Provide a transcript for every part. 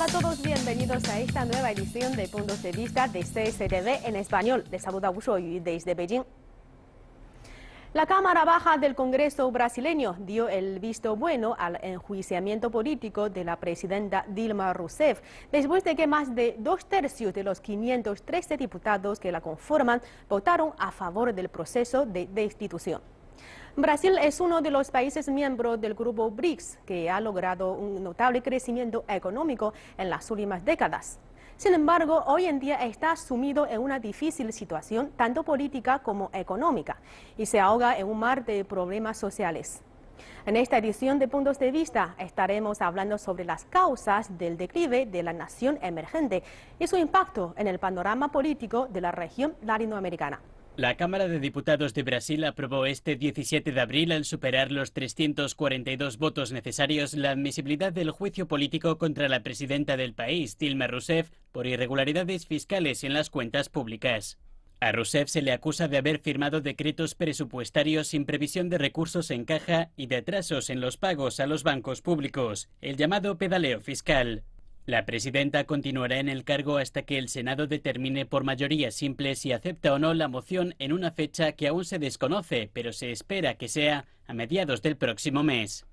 Hola a todos, bienvenidos a esta nueva edición de Puntos de Vista de CSTV en español. Les saluda Wu Shuoyu desde Beijing. La Cámara Baja del Congreso brasileño dio el visto bueno al enjuiciamiento político de la presidenta Dilma Rousseff, después de que más de 2/3 de los 513 diputados que la conforman votaron a favor del proceso de destitución. Brasil es uno de los países miembros del grupo BRICS que ha logrado un notable crecimiento económico en las últimas décadas. Sin embargo, hoy en día está sumido en una difícil situación, tanto política como económica, y se ahoga en un mar de problemas sociales. En esta edición de Puntos de Vista estaremos hablando sobre las causas del declive de la nación emergente y su impacto en el panorama político de la región latinoamericana. La Cámara de Diputados de Brasil aprobó este 17 de abril, al superar los 342 votos necesarios, la admisibilidad del juicio político contra la presidenta del país, Dilma Rousseff, por irregularidades fiscales en las cuentas públicas. A Rousseff se le acusa de haber firmado decretos presupuestarios sin previsión de recursos en caja y de atrasos en los pagos a los bancos públicos, el llamado pedaleo fiscal. La presidenta continuará en el cargo hasta que el Senado determine por mayoría simple si acepta o no la moción en una fecha que aún se desconoce, pero se espera que sea a mediados del próximo mes.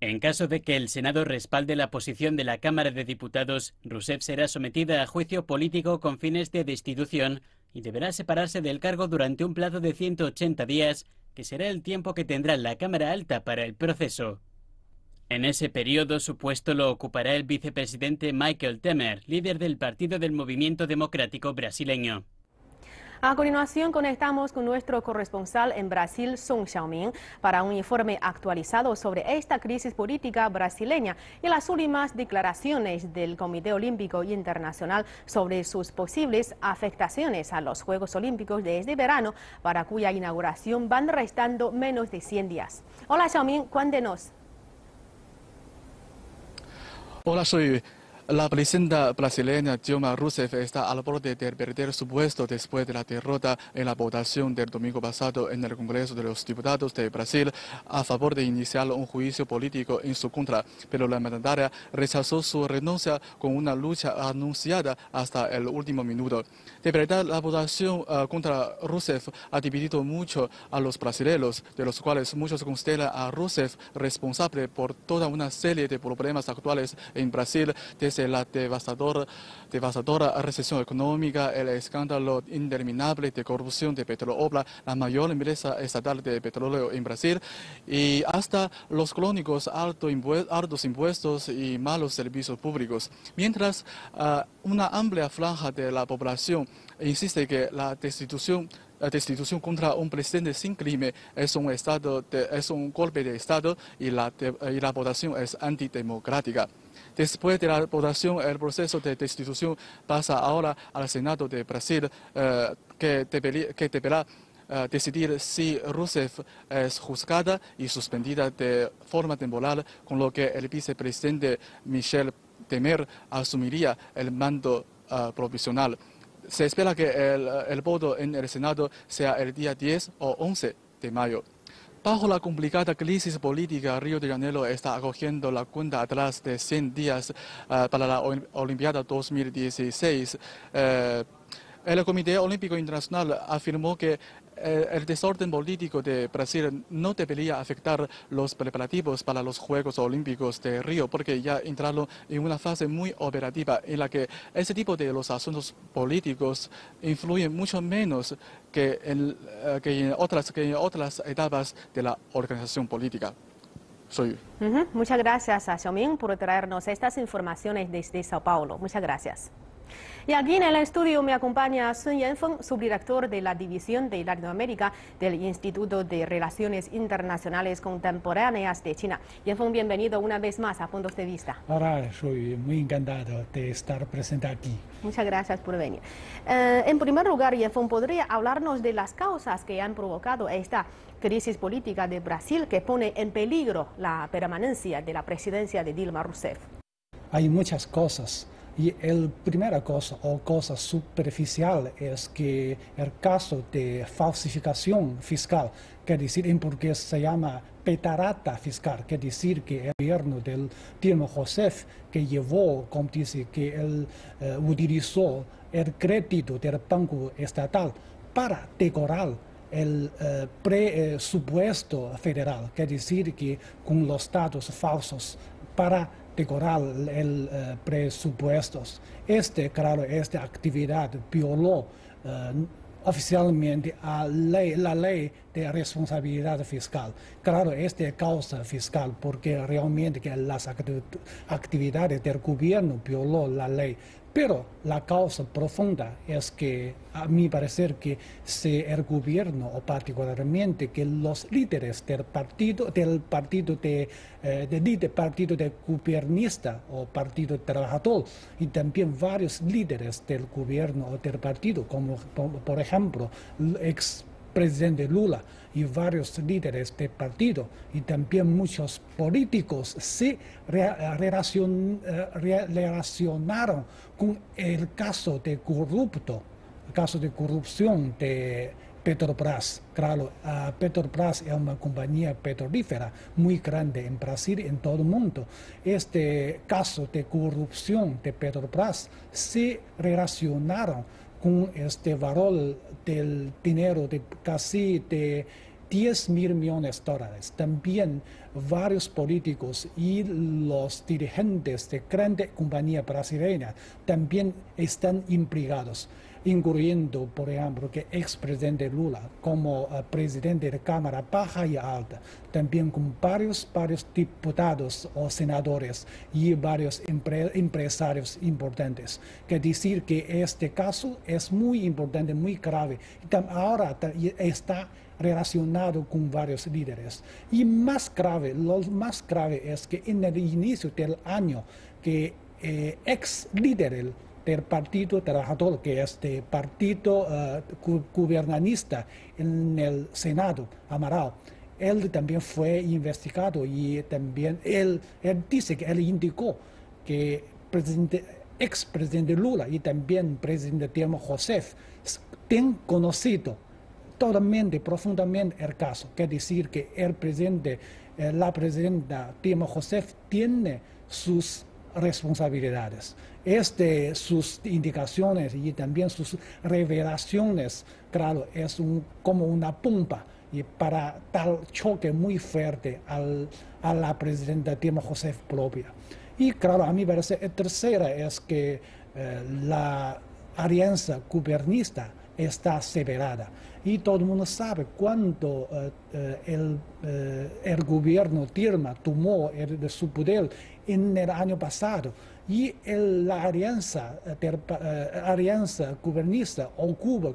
En caso de que el Senado respalde la posición de la Cámara de Diputados, Rousseff será sometida a juicio político con fines de destitución y deberá separarse del cargo durante un plazo de 180 días, que será el tiempo que tendrá la Cámara Alta para el proceso. En ese periodo, su puesto lo ocupará el vicepresidente Michel Temer, líder del Partido del Movimiento Democrático brasileño. A continuación, conectamos con nuestro corresponsal en Brasil, Song Xiaoming, para un informe actualizado sobre esta crisis política brasileña y las últimas declaraciones del Comité Olímpico Internacional sobre sus posibles afectaciones a los Juegos Olímpicos de este verano, para cuya inauguración van restando menos de 100 días. Hola Xiaoming, cuéntenos. Hola, soy la presidenta brasileña Dilma Rousseff está al borde de perder su puesto después de la derrota en la votación del domingo pasado en el Congreso de los Diputados de Brasil a favor de iniciar un juicio político en su contra, pero la mandataria rechazó su renuncia con una lucha anunciada hasta el último minuto. De verdad, la votación contra Rousseff ha dividido mucho a los brasileños, de los cuales muchos consideran a Rousseff responsable por toda una serie de problemas actuales en Brasil, desde la devastadora recesión económica, el escándalo interminable de corrupción de Petroobras, la mayor empresa estatal de petróleo en Brasil, y hasta los crónicos altos impuestos y malos servicios públicos. Mientras una amplia franja de la población insiste que la destitución contra un presidente sin crimen es un golpe de Estado y la votación es antidemocrática. Después de la votación, el proceso de destitución pasa ahora al Senado de Brasil, que deberá decidir si Rousseff es juzgada y suspendida de forma temporal, con lo que el vicepresidente Michel Temer asumiría el mando provisional. Se espera que el voto en el Senado sea el día 10 o 11 de mayo. Bajo la complicada crisis política, Río de Janeiro está acogiendo la cuenta atrás de 100 días para la Olimpiada 2016. El Comité Olímpico Internacional afirmó que el desorden político de Brasil no debería afectar los preparativos para los Juegos Olímpicos de Río, porque ya entraron en una fase muy operativa en la que ese tipo de los asuntos políticos influyen mucho menos que en otras etapas de la organización política. Muchas gracias a Xiaoming por traernos estas informaciones desde Sao Paulo. Muchas gracias. Y aquí en el estudio me acompaña Sun Yanfeng, subdirector de la División de Latinoamérica del Instituto de Relaciones Internacionales Contemporáneas de China. Yanfeng, bienvenido una vez más a Puntos de Vista. Ahora soy muy encantado de estar presente aquí. Muchas gracias por venir. En primer lugar, Yanfeng, ¿podría hablarnos de las causas que han provocado esta crisis política de Brasil que pone en peligro la permanencia de la presidencia de Dilma Rousseff? Hay muchas cosas. Y la primera cosa o cosa superficial es que el caso de falsificación fiscal, que decir en portugués se llama petarata fiscal, que decir que el gobierno del Dilma Rousseff que llevó, como dice, que él utilizó el crédito del Banco Estatal para decorar el presupuesto federal, que decir que con los datos falsos para decorar el presupuesto. Claro, esta actividad violó oficialmente a la ley de responsabilidad fiscal. Claro, causa fiscal porque realmente que las actividades del gobierno violó la ley. Pero la causa profunda es que, a mi parecer, que si el gobierno, o particularmente que los líderes del partido gobernista o partido trabajador, y también varios líderes del gobierno o del partido, como por ejemplo el expresidente Lula y varios líderes del partido, y también muchos políticos se relacionaron con el caso de corrupción de Petrobras. Claro, Petrobras es una compañía petrolífera muy grande en Brasil y en todo el mundo. Este caso de corrupción de Petrobras se relacionaron con este valor del dinero de casi de 10.000 millones de dólares. También varios políticos y los dirigentes de grandes compañías brasileñas también están implicados, incluyendo, por ejemplo, que expresidente Lula como presidente de Cámara Baja y Alta, también con varios diputados o senadores y varios empresarios importantes. Que decir que este caso es muy importante, muy grave. Ahora está relacionado con varios líderes. Y lo más grave es que en el inicio del año, que ex líder del Partido Trabajador, que es el partido gubernista en el Senado, Amaral, él también fue investigado y también él dice que él indicó que expresidente Lula y también presidente Dilma Rousseff han conocido totalmente, profundamente el caso. Quiere decir que la presidenta Dilma Rousseff tiene sus responsabilidades. Sus indicaciones y también sus revelaciones, claro, es como una pompa y para tal choque muy fuerte a la presidenta Dilma Rousseff propia. Y claro, a mí me parece, tercera es que la alianza gubernista está severada. Y todo el mundo sabe cuando el gobierno Dilma tomó su poder en el año pasado y la alianza gubernista ocupa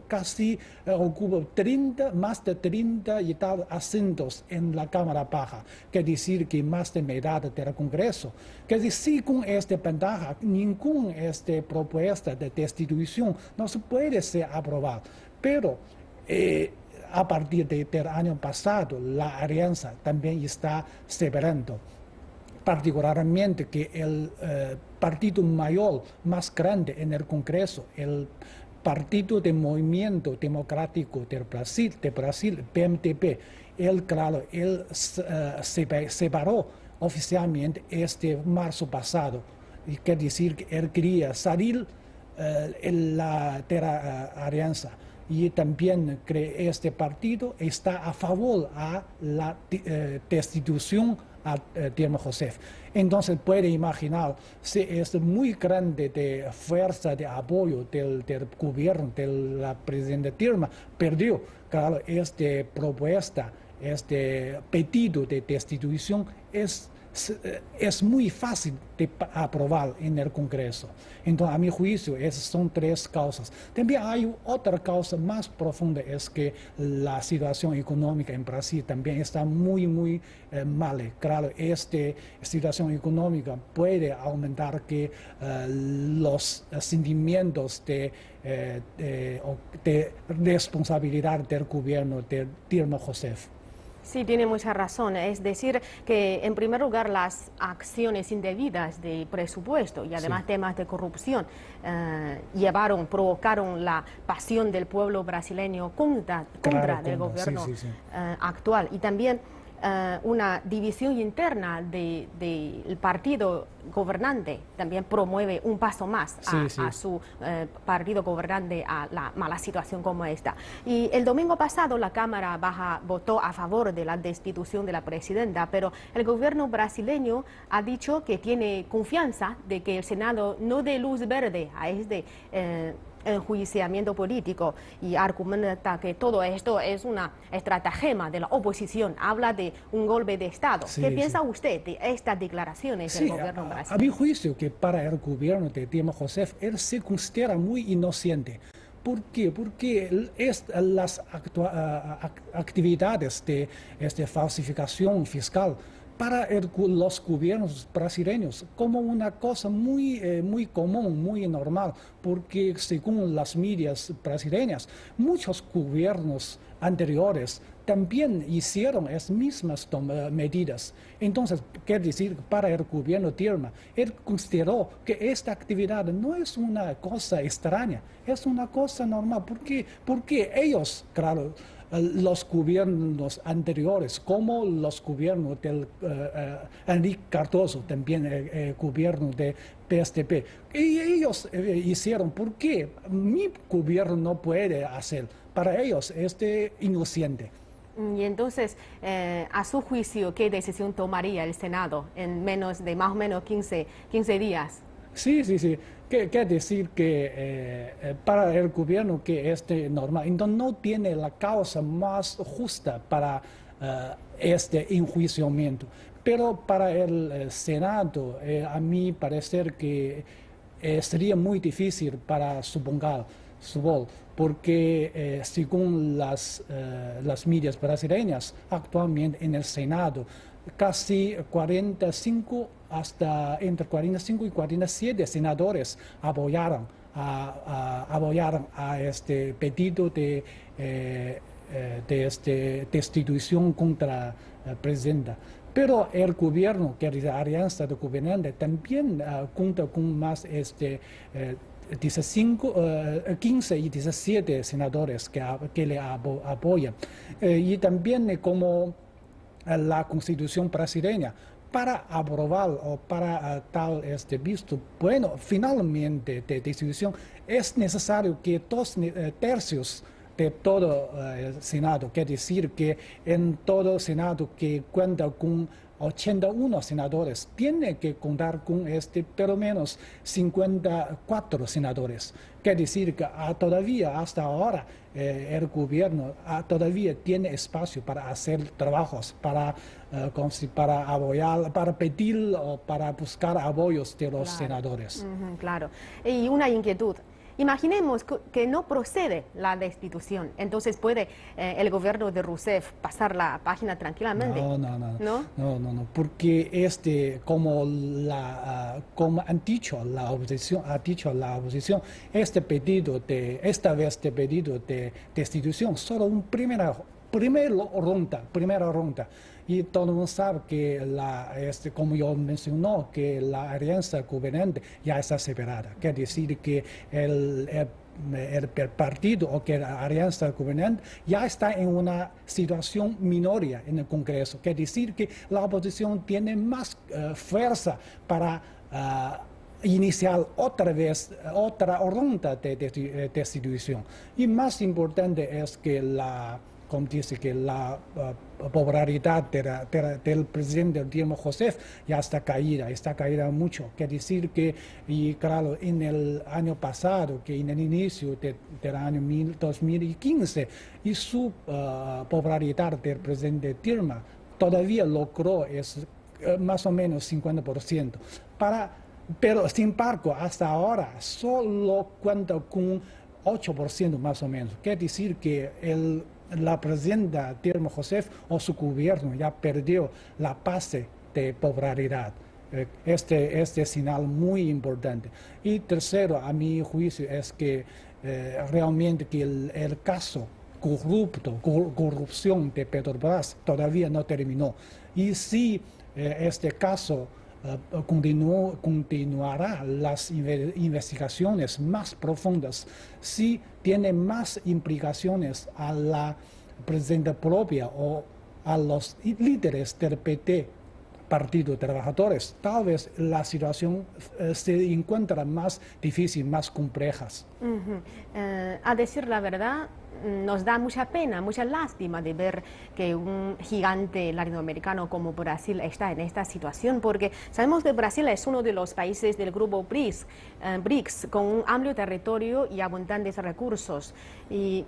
más de 30 y tal asientos en la Cámara Baja, que decir que más de mitad del Congreso. Que decir, con esta ventaja, ninguna propuesta de destitución no se puede ser aprobada. Pero a partir del año pasado, la alianza también está severando. Particularmente que el partido mayor, más grande en el Congreso, el Partido de Movimiento Democrático de Brasil, PMDB, él separó oficialmente marzo pasado. Y quiere decir que él quería salir de la alianza. Y también este partido está a favor a la destitución a Dilma Rousseff. Entonces puede imaginar si es muy grande de fuerza de apoyo del gobierno de la presidenta Dilma, perdió, claro, esta propuesta, este pedido de destitución es muy fácil de aprobar en el Congreso. Entonces, a mi juicio, esas son tres causas. También hay otra causa más profunda, es que la situación económica en Brasil también está muy mal. Claro, esta situación económica puede aumentar que los sentimientos de responsabilidad del gobierno de Dilma Rousseff. Sí, tiene mucha razón. Es decir, que en primer lugar las acciones indebidas de presupuesto y además temas de corrupción provocaron la pasión del pueblo brasileño contra del gobierno actual. Y también una división interna del partido gobernante también promueve un paso más a su partido gobernante a la mala situación como esta. Y el domingo pasado la Cámara Baja votó a favor de la destitución de la presidenta, pero el gobierno brasileño ha dicho que tiene confianza de que el Senado no dé luz verde a este enjuiciamiento político y argumenta que todo esto es una estratagema de la oposición, habla de un golpe de Estado. ¿Qué piensa usted de estas declaraciones del gobierno brasileño? A mi juicio que para el gobierno de Dilma Rousseff, él se considera muy inocente. ¿Por qué? Porque las actividades de falsificación fiscal para los gobiernos brasileños como una cosa muy común, muy normal, porque según las medias brasileñas, muchos gobiernos anteriores también hicieron esas mismas medidas. Entonces, quiere decir, para el gobierno Dilma, él consideró que esta actividad no es una cosa extraña, es una cosa normal, porque ellos, claro, los gobiernos anteriores, como los gobiernos del Enrique Cardoso, también el gobierno de PSDB, y ellos hicieron, ¿por qué mi gobierno no puede hacer? Para ellos es inocente. Y entonces, a su juicio, ¿qué decisión tomaría el Senado en menos de más o menos 15 días? Sí. Quiere decir que para el gobierno que es normal, entonces no tiene la causa más justa para este enjuiciamiento. Pero para el Senado, a mí parecer que sería muy difícil para su voz, porque según las medias brasileñas, actualmente en el Senado, casi 45 hasta entre 45 y 47 senadores apoyaron a este pedido de destitución contra la presidenta. Pero el gobierno, que es la alianza de gobernante, también cuenta con más 15 y 17 senadores que le apoyan. Y también como la Constitución brasileña, para aprobar o para tal visto, bueno, finalmente de destitución es necesario que 2/3 de todo el Senado, quiere decir que en todo Senado que cuenta con 81 senadores, tiene que contar con pero menos 54 senadores. Quiere decir que todavía hasta ahora el gobierno todavía tiene espacio para hacer trabajos, para apoyar, para pedir o para buscar apoyos de los senadores. Claro. Y una inquietud. Imaginemos que no procede la destitución, entonces puede el gobierno de Rousseff pasar la página tranquilamente. No, porque como han dicho la oposición, pedido de destitución solo un primera ronda. Y todo el mundo sabe que, como yo mencionó, que la alianza gobernante ya está separada. Quiere decir que el partido o que la alianza gobernante ya está en una situación minoria en el Congreso. Quiere decir que la oposición tiene más fuerza para iniciar otra ronda de destitución. Y más importante es que la popularidad del presidente Dilma Rousseff ya está caída mucho. Quiere decir que, y claro, en el año pasado, que en el inicio del año 2015, y su popularidad del presidente Dilma todavía logró más o menos 50%. Pero, sin embargo, hasta ahora solo cuenta con 8% más o menos. Quiere decir que la presidenta Dilma Rousseff o su gobierno ya perdió la base de popularidad. Este señal muy importante. Y tercero, a mi juicio, es que realmente que el caso corrupción de Petrobras todavía no terminó. Y si este caso continuará las investigaciones más profundas, si tiene más implicaciones a la presidenta propia o a los líderes del PT, Partido de Trabajadores, tal vez la situación se encuentra más difícil, más compleja. A decir la verdad, nos da mucha pena, mucha lástima de ver que un gigante latinoamericano como Brasil está en esta situación, porque sabemos que Brasil es uno de los países del grupo BRICS con un amplio territorio y abundantes recursos. Y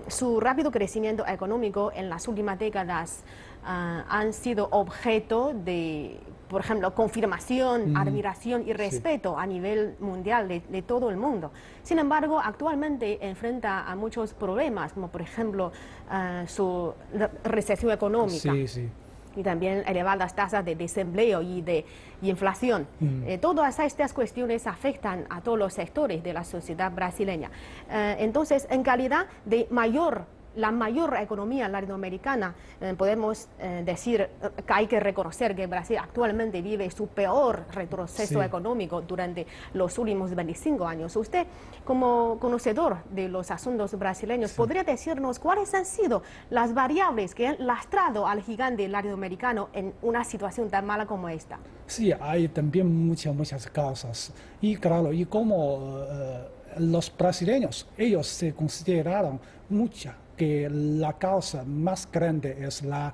su rápido crecimiento económico en las últimas décadas han sido objeto de, por ejemplo, confirmación, admiración y respeto a nivel mundial de todo el mundo. Sin embargo, actualmente enfrenta a muchos problemas, como por ejemplo su recesión económica. Y también elevadas tasas de desempleo y de inflación. Todas estas cuestiones afectan a todos los sectores de la sociedad brasileña. Entonces, en calidad de la mayor economía latinoamericana, podemos decir que hay que reconocer que Brasil actualmente vive su peor retroceso económico durante los últimos 25 años. Usted, como conocedor de los asuntos brasileños, ¿podría decirnos cuáles han sido las variables que han lastrado al gigante latinoamericano en una situación tan mala como esta? Sí, hay también muchas causas. Y claro, y como los brasileños, ellos se consideraron que la causa más grande es la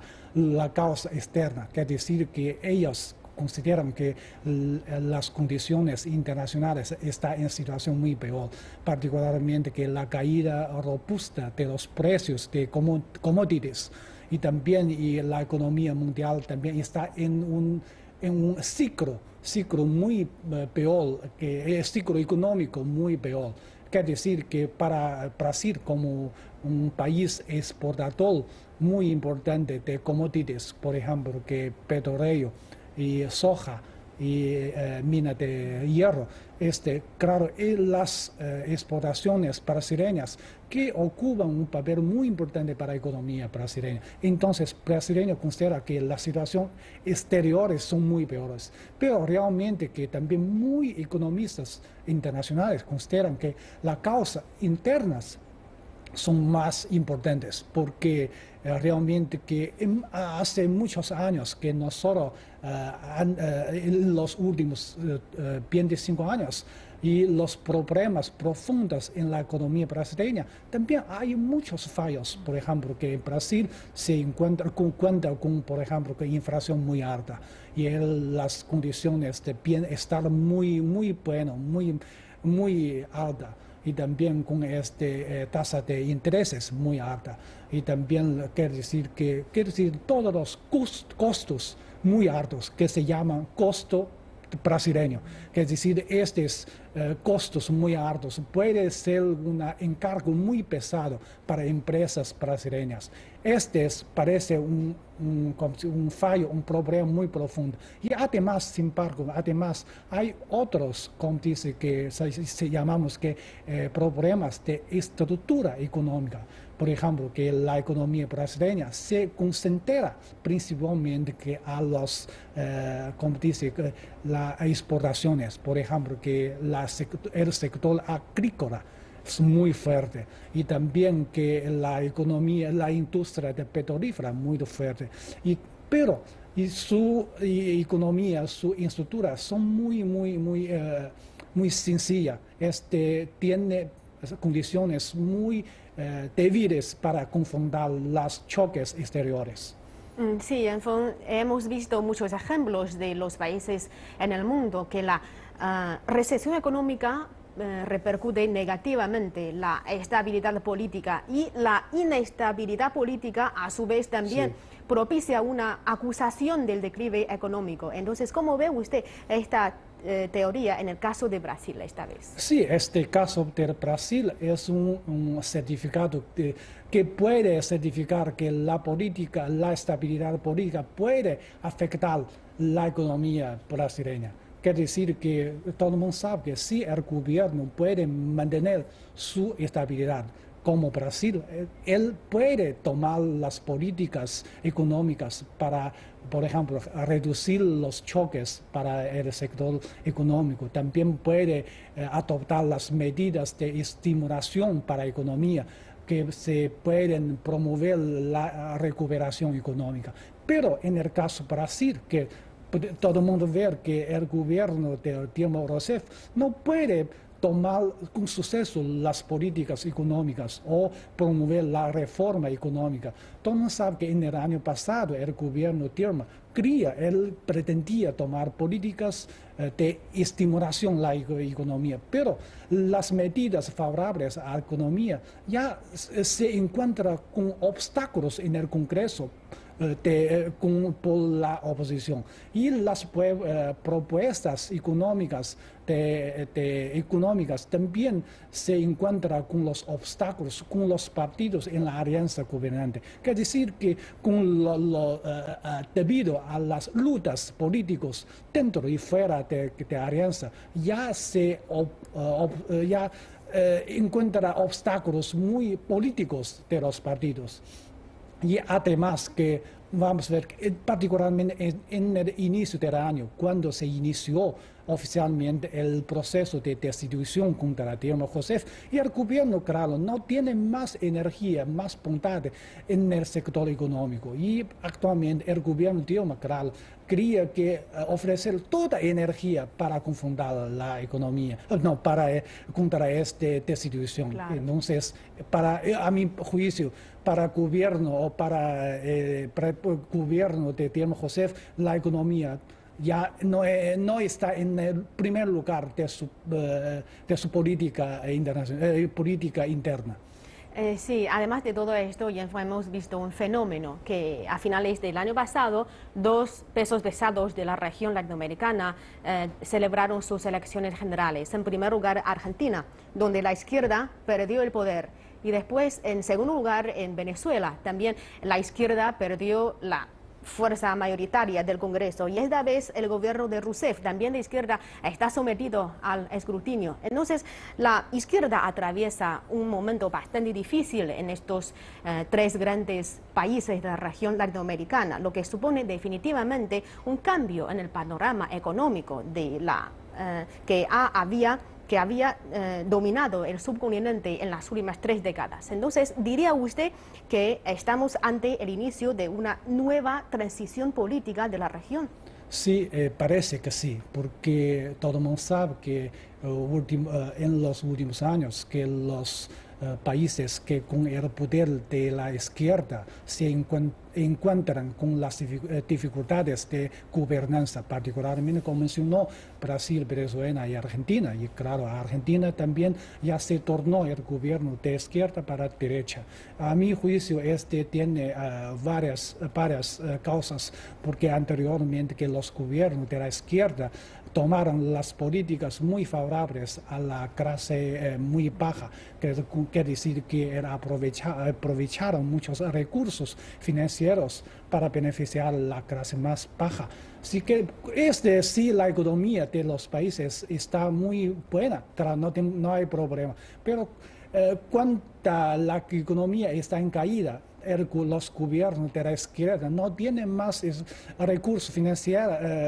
causa externa, que es decir, que ellos consideran que las condiciones internacionales están en situación muy peor, particularmente que la caída robusta de los precios de commodities y también la economía mundial también está en un ciclo muy peor, que es ciclo económico muy peor. Quiere decir que para Brasil, como un país exportador muy importante de commodities, por ejemplo, que petróleo y soja y mina de hierro, claro, y las exportaciones brasileñas que ocupan un papel muy importante para la economía brasileña. Entonces, brasileño considera que las situaciones exteriores son muy peores, pero realmente que también muy economistas internacionales consideran que las causas internas son más importantes, porque realmente que hace muchos años que nosotros, en los últimos 25 años, y los problemas profundos en la economía brasileña, también hay muchos fallos. Por ejemplo, que Brasil cuenta con, por ejemplo, que inflación muy alta y las condiciones de bienestar muy buenas, muy alta, y también con tasa de intereses muy alta. Y también quiere decir todos los costos muy altos que se llaman costo brasileño. Es decir, estos costos muy altos puede ser un encargo muy pesado para empresas brasileñas. Parece un fallo, un problema muy profundo. Y además, sin embargo, hay otros, como dice, que llamamos problemas de estructura económica. Por ejemplo, que la economía brasileña se concentra principalmente a las exportaciones. Por ejemplo, que el sector agrícola es muy fuerte y también que la industria de petrolífera muy fuerte. Pero su economía, su estructura son muy sencillas. Tiene condiciones muy débiles para confrontar los choques exteriores. Sí, en fin, hemos visto muchos ejemplos de los países en el mundo que la recesión económica repercute negativamente la estabilidad política, y la inestabilidad política a su vez también propicia una acusación del declive económico. Entonces, ¿cómo ve usted esta teoría en el caso de Brasil esta vez? Sí, este caso de Brasil es un certificado que puede certificar que la estabilidad política puede afectar la economía brasileña. Quiere decir que todo el mundo sabe que si el gobierno puede mantener su estabilidad, como Brasil, él puede tomar las políticas económicas para, por ejemplo, reducir los choques para el sector económico. También puede adoptar las medidas de estimulación para la economía que se pueden promover la recuperación económica. Pero en el caso Brasil, que todo el mundo ve que el gobierno de Dilma Rousseff no puede tomar con suceso las políticas económicas o promover la reforma económica. Todo el mundo sabe que en el año pasado el gobierno Dilma él pretendía tomar políticas de estimulación a la economía, pero las medidas favorables a la economía ya se encuentran con obstáculos en el Congreso por la oposición. Y las propuestas económicas, económicas también se encuentran con los obstáculos, con los partidos en la alianza gobernante. Quiere decir que debido a las luchas políticas dentro y fuera de alianza, ya se encuentran obstáculos muy políticos de los partidos. Y además que vamos a ver, particularmente en el inicio del año, cuando se inició oficialmente el proceso de destitución contra Dilma Rousseff, y el gobierno, claro, no tiene más energía, más voluntad en el sector económico. Y actualmente el gobierno Dilma, claro, quería que ofrecer toda energía para confrontar la economía, no, para contra esta destitución. Claro. Entonces, a mi juicio, para el gobierno o para el gobierno de Dilma Rousseff, la economía ya no está en el primer lugar de su política internacional, política interna. Sí, además de todo esto, ya hemos visto un fenómeno que a finales del año pasado, dos pesos pesados de la región latinoamericana celebraron sus elecciones generales. En primer lugar, Argentina, donde la izquierda perdió el poder. Y después, en segundo lugar, en Venezuela, también la izquierda perdió la fuerza mayoritaria del Congreso, y esta vez el gobierno de Rousseff, también de izquierda, está sometido al escrutinio. Entonces, la izquierda atraviesa un momento bastante difícil en estos tres grandes países de la región latinoamericana, lo que supone definitivamente un cambio en el panorama económico de que había dominado el subcontinente en las últimas 3 décadas. Entonces, ¿diría usted que estamos ante el inicio de una nueva transición política de la región? Sí, parece que sí, porque todo el mundo sabe que en los últimos años que los países que con el poder de la izquierda se encuentran con las dificultades de gobernanza, particularmente como mencionó Brasil, Venezuela y Argentina. Y claro, Argentina también ya se tornó el gobierno de izquierda para derecha. A mi juicio, tiene varias causas, porque anteriormente que los gobiernos de la izquierda tomaron las políticas muy favorables a la clase muy baja, que quiere decir que aprovecharon muchos recursos financieros para beneficiar a la clase más baja. Así que sí, la economía de los países está muy buena, no hay problema, pero cuando la economía está en caída, los gobiernos de la izquierda no tienen más recursos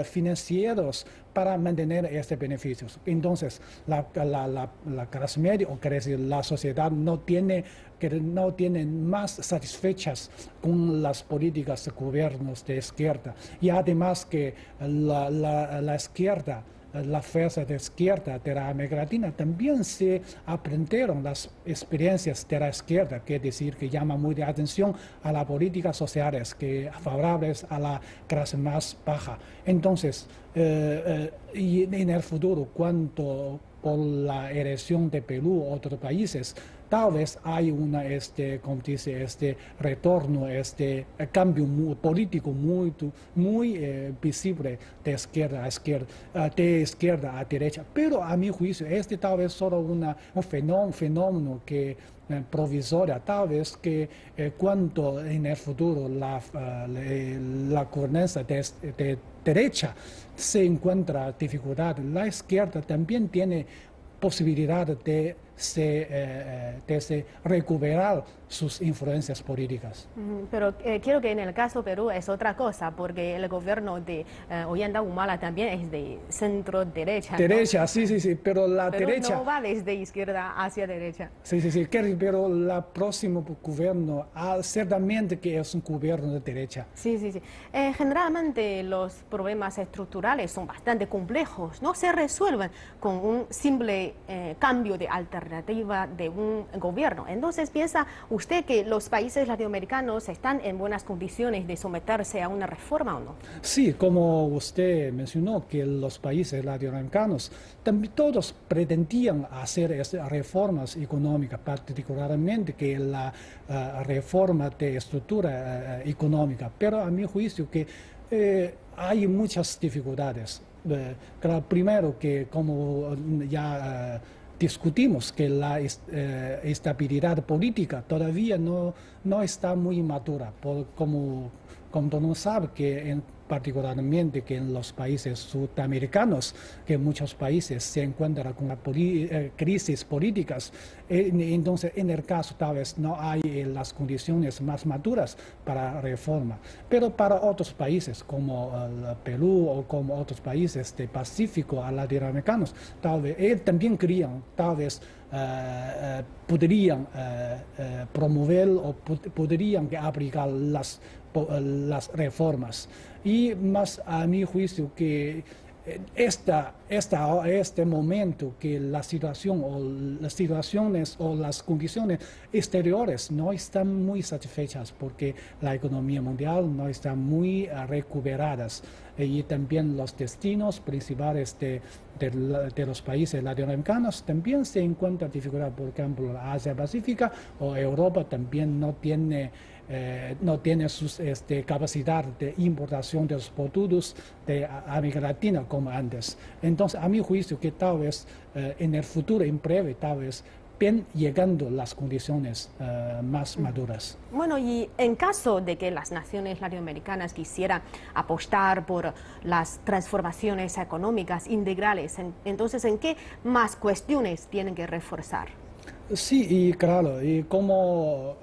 financieros para mantener estos beneficios. Entonces, la clase media, o quiere decir, la sociedad no tiene más satisfechas con las políticas de gobiernos de izquierda. Y además que la izquierda, la fuerza de izquierda de la América Latina también se aprendieron las experiencias de la izquierda, que es decir, que llama muy la atención a las políticas sociales favorables a la clase más baja. Entonces, y en el futuro, cuando por la elección de Perú u otros países, tal vez hay como dice, retorno, cambio político muy visible de izquierda a derecha. Pero a mi juicio, tal vez solo un fenómeno que provisoria, tal vez que cuando en el futuro la gobernanza de derecha se encuentra dificultad, la izquierda también tiene posibilidad de desde recuperar sus influencias políticas. Pero quiero que en el caso Perú es otra cosa, porque el gobierno de Ollanta Humala también es de centro derecha, ¿no? Derecha, sí, pero la Pero derecha... no va desde izquierda hacia derecha. Sí, pero el próximo gobierno ciertamente que es un gobierno de derecha. Sí. Generalmente los problemas estructurales son bastante complejos, no se resuelven con un simple cambio de alternativa de un gobierno. Entonces, ¿piensa usted que los países latinoamericanos están en buenas condiciones de someterse a una reforma o no? Sí, como usted mencionó, que los países latinoamericanos también todos pretendían hacer reformas económicas, particularmente que la reforma de estructura económica, pero a mi juicio que hay muchas dificultades. Claro, primero que como ya discutimos que la estabilidad política todavía no está muy madura, como uno sabe que particularmente que en los países sudamericanos, que muchos países se encuentran con crisis políticas, entonces en el caso tal vez no hay las condiciones más maduras para reforma, pero para otros países como Perú o como otros países del Pacífico latinoamericanos, tal vez también querían, tal vez podrían promover o podrían aplicar las reformas. Y más a mi juicio que este momento que la situación o las situaciones o las condiciones exteriores no están muy satisfechas porque la economía mundial no está muy recuperadas y también los destinos principales de los países latinoamericanos también se encuentran dificultades, por ejemplo, la Asia Pacífica o Europa también no tiene su capacidad de importación de los productos de América Latina como antes. Entonces, a mi juicio, que tal vez en el futuro, en breve, tal vez ven llegando las condiciones más maduras. Bueno, y en caso de que las naciones latinoamericanas quisieran apostar por las transformaciones económicas integrales, entonces, ¿en qué más cuestiones tienen que reforzar? Sí, y claro, y como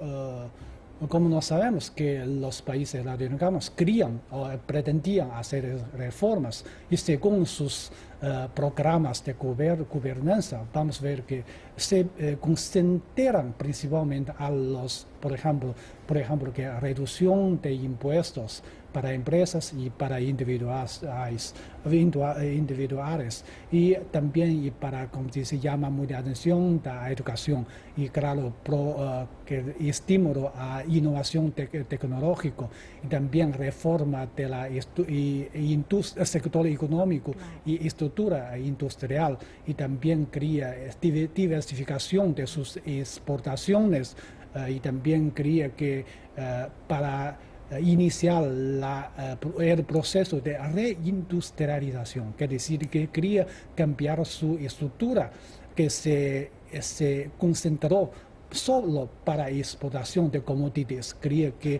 no sabemos que los países latinoamericanos querían o pretendían hacer reformas y según sus programas de gobernanza, vamos a ver que se concentran principalmente a los, por ejemplo, que reducción de impuestos para empresas y para individuales y también y para, como se llama, mucha atención a la educación y claro, que estímulo a innovación tecnológica y también reforma de la sector económico y estructura industrial y también crea diversificación de sus exportaciones y también crea que para iniciar el proceso de reindustrialización, que decir que quería cambiar su estructura, que se concentró solo para exportación de commodities, quería que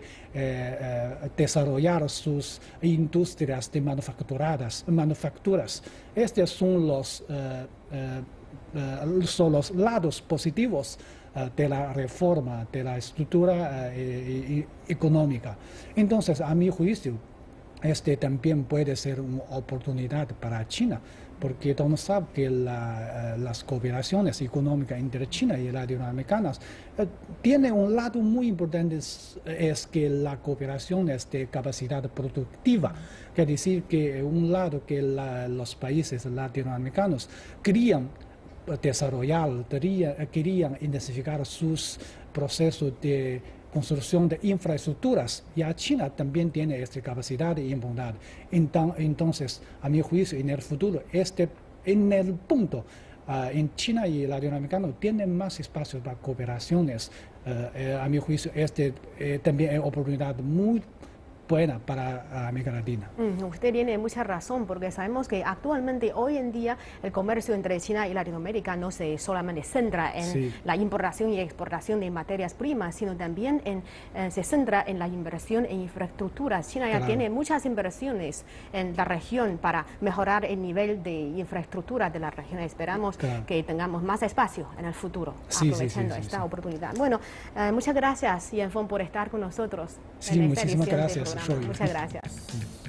desarrollar sus industrias de manufacturas. Estos son los lados positivos de la reforma de la estructura económica. Entonces, a mi juicio, también puede ser una oportunidad para China, porque todos saben que las cooperaciones económicas entre China y latinoamericanas tiene un lado muy importante, es que la cooperación es de capacidad productiva, quiere decir que un lado que los países latinoamericanos querían desarrollar, querían intensificar sus procesos de construcción de infraestructuras. Ya China también tiene esta capacidad y voluntad. Entonces, a mi juicio, en el futuro, en el punto, en China y latinoamericano tienen más espacios para cooperaciones. A mi juicio, también es oportunidad muy buena para América Latina. Usted tiene mucha razón, porque sabemos que actualmente, hoy en día, el comercio entre China y Latinoamérica no se solamente centra en la importación y exportación de materias primas, sino también se centra en la inversión en infraestructuras. China ya tiene muchas inversiones en la región para mejorar el nivel de infraestructura de la región. Esperamos que tengamos más espacio en el futuro, aprovechando esta oportunidad. Bueno, muchas gracias, Yan Feng, por estar con nosotros en esta edición del programa. Muchas gracias.